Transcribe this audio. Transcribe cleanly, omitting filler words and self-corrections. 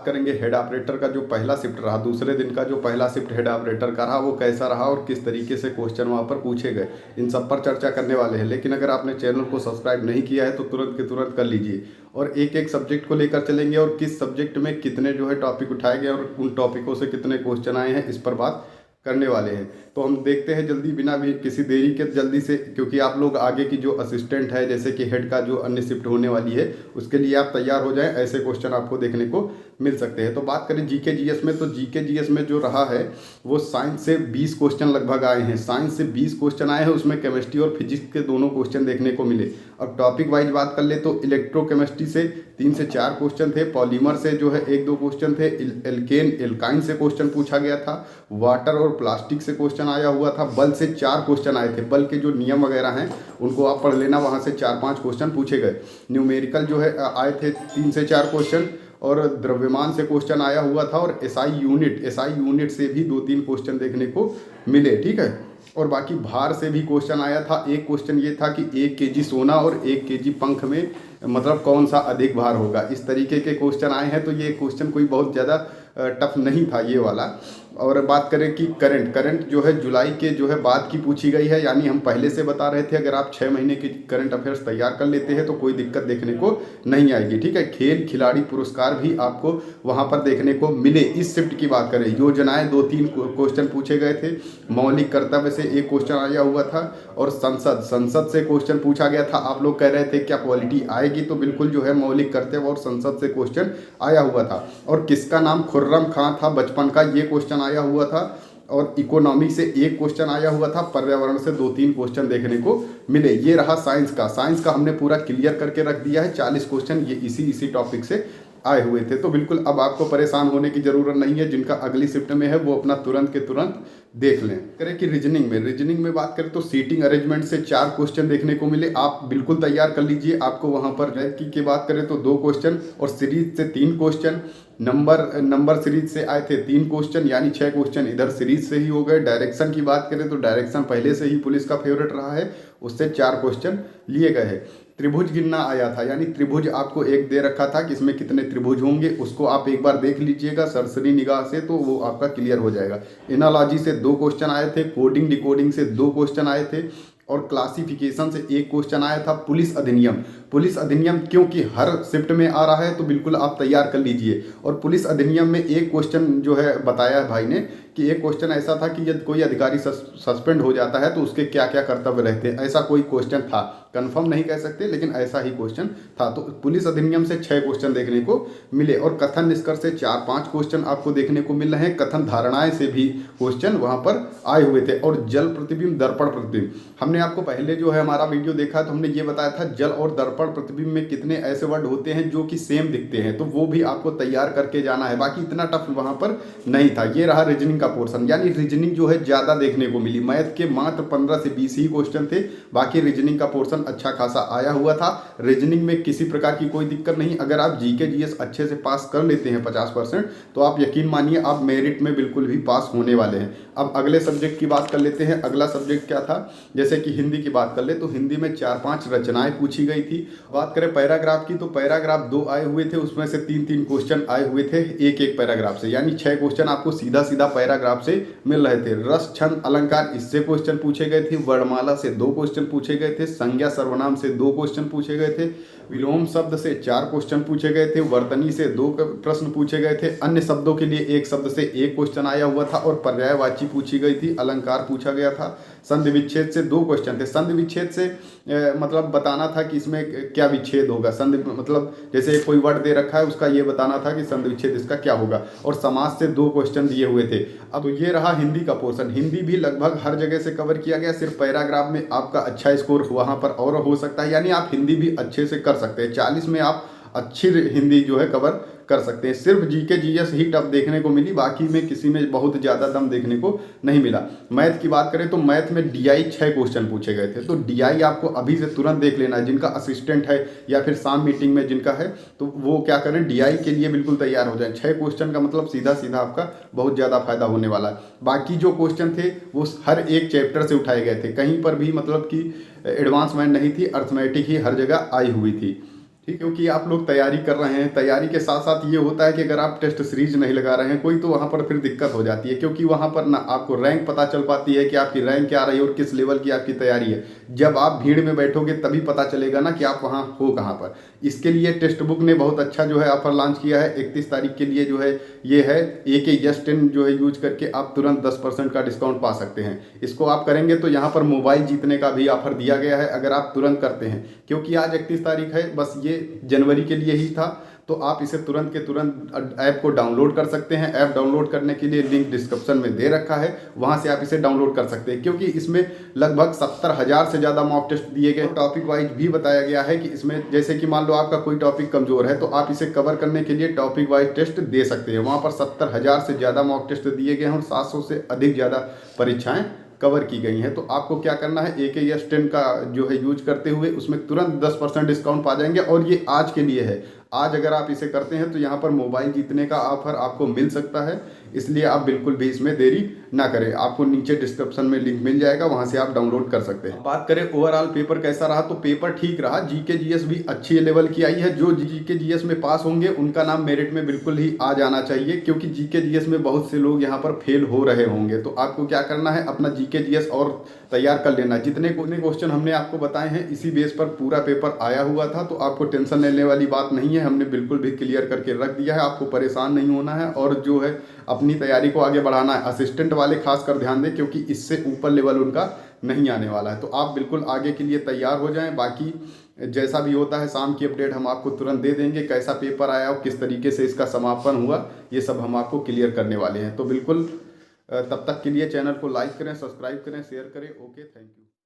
करेंगे head operator का जो पहला शिफ्ट रहा, दूसरे दिन का जो पहला शिफ्ट हेड ऑपरेटर का रहा वो कैसा रहा और किस तरीके से क्वेश्चन वहाँ पर पूछे गए, इन सब पर चर्चा करने वाले हैं। लेकिन अगर आपने चैनल को सब्सक्राइब नहीं किया है तो तुरंत के तुरंत कर लीजिए। और एक एक सब्जेक्ट को लेकर चलेंगे और किस सब्जेक्ट में कितने जो है टॉपिक उठाए गए और उन टॉपिकों से कितने क्वेश्चन आए हैं इस पर बात करने वाले हैं। तो हम देखते हैं जल्दी, बिना भी किसी देरी के जल्दी से, क्योंकि आप लोग आगे की जो असिस्टेंट है जैसे कि हेड का जो अन्य शिफ्ट होने वाली है उसके लिए आप तैयार हो जाएं, ऐसे क्वेश्चन आपको देखने को मिल सकते हैं। तो बात करें जीके जीएस में, तो जीके जीएस में जो रहा है वो साइंस से 20 क्वेश्चन लगभग आए हैं। साइंस से 20 क्वेश्चन आए हैं, उसमें केमिस्ट्री और फिजिक्स के दोनों क्वेश्चन देखने को मिले। अब टॉपिक वाइज बात कर ले तो इलेक्ट्रोकेमिस्ट्री से 3 से 4 क्वेश्चन थे, पॉलीमर से जो है 1-2 क्वेश्चन थे, एल्केन एल्काइन से क्वेश्चन पूछा गया था, वाटर और प्लास्टिक से क्वेश्चन आया हुआ था, बल से 4 क्वेश्चन आए थे। बल के जो नियम वगैरह हैं उनको आप पढ़ लेना, वहाँ से 4-5 क्वेश्चन पूछे गए। न्यूमेरिकल जो है आए थे 3 से 4 क्वेश्चन, और द्रव्यमान से क्वेश्चन आया हुआ था, और एसआई यूनिट से भी 2-3 क्वेश्चन देखने को मिले। ठीक है, और बाकी भार से भी क्वेश्चन आया था। एक क्वेश्चन ये था कि 1 केजी सोना और 1 केजी पंख में मतलब कौन सा अधिक भार होगा, इस तरीके के क्वेश्चन आए हैं। तो ये क्वेश्चन कोई बहुत ज़्यादा टफ नहीं था ये वाला। और बात करें कि करंट जो है जुलाई के जो है बाद की पूछी गई है, यानी हम पहले से बता रहे थे अगर आप 6 महीने की करंट अफेयर्स तैयार कर लेते हैं तो कोई दिक्कत देखने को नहीं आएगी। ठीक है, खेल खिलाड़ी पुरस्कार भी आपको वहाँ पर देखने को मिले। इस शिफ्ट की बात करें, योजनाएं 2-3 क्वेश्चन पूछे गए थे, मौलिक कर्तव्य से 1 क्वेश्चन आया हुआ था, और संसद से क्वेश्चन पूछा गया था। आप लोग कह रहे थे क्या पॉलिटी आएगी, तो बिल्कुल जो है मौलिक कर्तव्य और संसद से क्वेश्चन आया हुआ था। और किसका नाम खुर्रम खां था बचपन का, ये क्वेश्चन आया हुआ था। और इकोनॉमी से 1 क्वेश्चन आया हुआ था, पर्यावरण से 2-3 क्वेश्चन देखने को मिले। ये रहा साइंस का हमने पूरा क्लियर करके रख दिया है। 40 क्वेश्चन ये इसी टॉपिक से आए हुए थे। तो बिल्कुल अब आपको परेशान होने की ज़रूरत नहीं है। जिनका अगली शिफ्ट में है वो अपना तुरंत के तुरंत देख लें। करें कि रीजनिंग में बात करें तो सीटिंग अरेंजमेंट से 4 क्वेश्चन देखने को मिले। आप बिल्कुल तैयार कर लीजिए। आपको वहाँ पर रैंकिंग की बात करें तो 2 क्वेश्चन, और सीरीज से 3 क्वेश्चन, नंबर सीरीज से आए थे 3 क्वेश्चन, यानी 6 क्वेश्चन इधर सीरीज से ही हो गए। डायरेक्शन की बात करें तो डायरेक्शन पहले से ही पुलिस का फेवरेट रहा है, उससे 4 क्वेश्चन लिए गए हैं। त्रिभुज गिनना आया था, यानी त्रिभुज आपको एक दे रखा था कि इसमें कितने त्रिभुज होंगे, उसको आप एक बार देख लीजिएगा सरसरी निगाह से तो वो आपका क्लियर हो जाएगा। एनालॉजी से 2 क्वेश्चन आए थे, कोडिंग डिकोडिंग से 2 क्वेश्चन आए थे, और क्लासिफिकेशन से 1 क्वेश्चन आया था। पुलिस अधिनियम क्योंकि हर शिफ्ट में आ रहा है तो बिल्कुल आप तैयार कर लीजिए। और पुलिस अधिनियम में 1 क्वेश्चन जो है बताया भाई ने कि 1 क्वेश्चन ऐसा था कि यदि कोई अधिकारी सस्पेंड हो जाता है तो उसके क्या क्या कर्तव्य रहते हैं, ऐसा कोई क्वेश्चन था। कंफर्म नहीं कह सकते लेकिन ऐसा ही क्वेश्चन था। तो पुलिस अधिनियम से 6 क्वेश्चन देखने को मिले, और कथन निष्कर्ष से 4-5 क्वेश्चन आपको देखने को मिल रहे हैं। कथन धारणाएं से भी क्वेश्चन वहां पर आए हुए थे। और जल प्रतिबिंब दर्पण प्रतिबिंब, हमने आपको पहले जो है हमारा वीडियो देखा तो हमने ये बताया था जल और दर्पण प्रतिबिंब में कितने ऐसे वर्ड होते हैं जो कि सेम दिखते हैं, तो वो भी आपको तैयार करके जाना है। बाकी इतना टफ वहां पर नहीं था। ये रहा रीजनिंग का पोर्शन, यानी रीजनिंग जो है ज्यादा देखने को मिली। मैथ के मात्र 15 से 20 ही क्वेश्चन थे, बाकी रीजनिंग का पोर्शन अच्छा खासा आया हुआ था। रीजनिंग में किसी प्रकार की कोई दिक्कत नहीं। अगर आप जीके जीएस अच्छे से पास कर लेते हैं 50%, तो आप यकीन मानिए आप मेरिट में बिल्कुल भी पास होने वाले हैं। अब अगले सब्जेक्ट की बात कर लेते हैं। अगला सब्जेक्ट क्या था, जैसे कि हिंदी की बात कर ले तो हिंदी में 4-5 रचनाएं पूछी गई थी। बात करें पैराग्राफ की तो पैराग्राफ 2 आए हुए थे, उसमें से 3-3 क्वेश्चन आए हुए थे एक पैराग्राफ से, यानी 6 क्वेश्चन आपको सीधा पैराग्राफ से मिल रहे थे। रस छंद अलंकार इससे क्वेश्चन पूछे गए थे। वर्णमाला से 2 क्वेश्चन पूछे गए थे। संज्ञा सर्वनाम से 2 क्वेश्चन पूछे गए थे। विलोम शब्द से 4 क्वेश्चन पूछे गए थे। वर्तनी से 2 प्रश्न पूछे गए थे। अन्य शब्दों के लिए 1 शब्द से 1 क्वेश्चन आया हुआ था, और पर्यायवाची पूछी गई थी। अलंकार पूछा गया था। संधि विच्छेद से 2 क्वेश्चन थे। संधि विच्छेद से मतलब बताना था कि इसमें क्या विच्छेद होगा। संधि मतलब जैसे कोई वर्ड दे रखा है उसका ये बताना था कि संधि विच्छेद इसका क्या होगा। और समाज से 2 क्वेश्चन दिए हुए थे। अब ये रहा हिंदी का पोर्शन। हिंदी भी लगभग हर जगह से कवर किया गया, सिर्फ पैराग्राफ में आपका अच्छा स्कोर वहाँ पर और हो सकता है, यानी आप हिंदी भी अच्छे से कर सकते हैं। 40 में आप अच्छी हिंदी जो है कवर कर सकते हैं। सिर्फ जीके जीएस ही टफ देखने को मिली, बाकी में किसी में बहुत ज़्यादा दम देखने को नहीं मिला। मैथ की बात करें तो मैथ में डीआई 6 क्वेश्चन पूछे गए थे। तो डीआई आपको अभी से तुरंत देख लेना है। जिनका असिस्टेंट है या फिर शाम मीटिंग में जिनका है तो वो क्या करें, डीआई के लिए बिल्कुल तैयार हो जाए। 6 क्वेश्चन का मतलब सीधा आपका बहुत ज़्यादा फायदा होने वाला है। बाकी जो क्वेश्चन थे वो हर एक चैप्टर से उठाए गए थे, कहीं पर भी मतलब कि एडवांसमेंट नहीं थी, अर्थमेटिक ही हर जगह आई हुई थी। क्योंकि आप लोग तैयारी कर रहे हैं। तैयारी के साथ साथ ये होता है कि अगर आप टेस्ट सीरीज नहीं लगा रहे हैं कोई, तो वहाँ पर फिर दिक्कत हो जाती है, क्योंकि वहाँ पर ना आपको रैंक पता चल पाती है कि आपकी रैंक क्या रही है और किस लेवल की आपकी तैयारी है। जब आप भीड़ में बैठोगे तभी पता चलेगा ना कि आप वहाँ हो कहाँ पर। इसके लिए टेक्स्ट बुक ने बहुत अच्छा जो है ऑफर लॉन्च किया है 31 तारीख के लिए। जो है ये है AKYES10 जो है यूज करके आप तुरंत 10% का डिस्काउंट पा सकते हैं। इसको आप करेंगे तो यहाँ पर मोबाइल जीतने का भी ऑफर दिया गया है अगर आप तुरंत करते हैं, क्योंकि आज 31 तारीख है, बस ये जनवरी के लिए ही था। तो आप इसे तुरंत के तुरंत ऐप को डाउनलोड कर सकते हैं। ऐप डाउनलोड करने के लिए लिंक डिस्क्रिप्शन में दे रखा है, वहां से आप इसे डाउनलोड कर सकते हैं, क्योंकि इसमें लगभग 70,000 से ज़्यादा मॉक टेस्ट दिए गए। टॉपिक वाइज भी बताया गया है कि इसमें जैसे कि मान लो आपका कोई टॉपिक कमजोर है तो आप इसे कवर करने के लिए टॉपिक वाइज टेस्ट दे सकते हैं। वहाँ पर 70,000 से ज़्यादा मॉक टेस्ट दिए गए हैं और 700 से अधिक ज़्यादा परीक्षाएँ कवर की गई हैं। तो आपको क्या करना है, AKYES10 का जो है यूज करते हुए उसमें तुरंत 10% डिस्काउंट पा जाएंगे। और ये आज के लिए है, आज अगर आप इसे करते हैं तो यहाँ पर मोबाइल जीतने का ऑफर आपको मिल सकता है, इसलिए आप बिल्कुल भी इसमें देरी ना करें। आपको नीचे डिस्क्रिप्शन में लिंक मिल जाएगा, वहाँ से आप डाउनलोड कर सकते हैं। बात करें ओवरऑल पेपर कैसा रहा, तो पेपर ठीक रहा। GK GS भी अच्छी लेवल की आई है। जो GK GS में पास होंगे उनका नाम मेरिट में बिल्कुल ही आ जाना चाहिए, क्योंकि GK GS में बहुत से लोग यहाँ पर फेल हो रहे होंगे। तो आपको क्या करना है, अपना GK GS और तैयार कर लेना। जितने क्वेश्चन हमने आपको बताए हैं इसी बेस पर पूरा पेपर आया हुआ था, तो आपको टेंशन लेने वाली बात नहीं है। हमने बिल्कुल भी क्लियर करके रख दिया है, आपको परेशान नहीं होना है और जो है अपनी तैयारी को आगे बढ़ाना है। असिस्टेंट वाले खासकर ध्यान दें, क्योंकि इससे ऊपर लेवल उनका नहीं आने वाला है। तो आप बिल्कुल आगे के लिए तैयार हो जाएं। बाकी जैसा भी होता है शाम की अपडेट हम आपको तुरंत दे देंगे, कैसा पेपर आया और किस तरीके से इसका समापन हुआ, ये सब हम आपको क्लियर करने वाले हैं। तो बिल्कुल तब तक के लिए चैनल को लाइक करें, सब्सक्राइब करें, शेयर करें। Okay, thank you.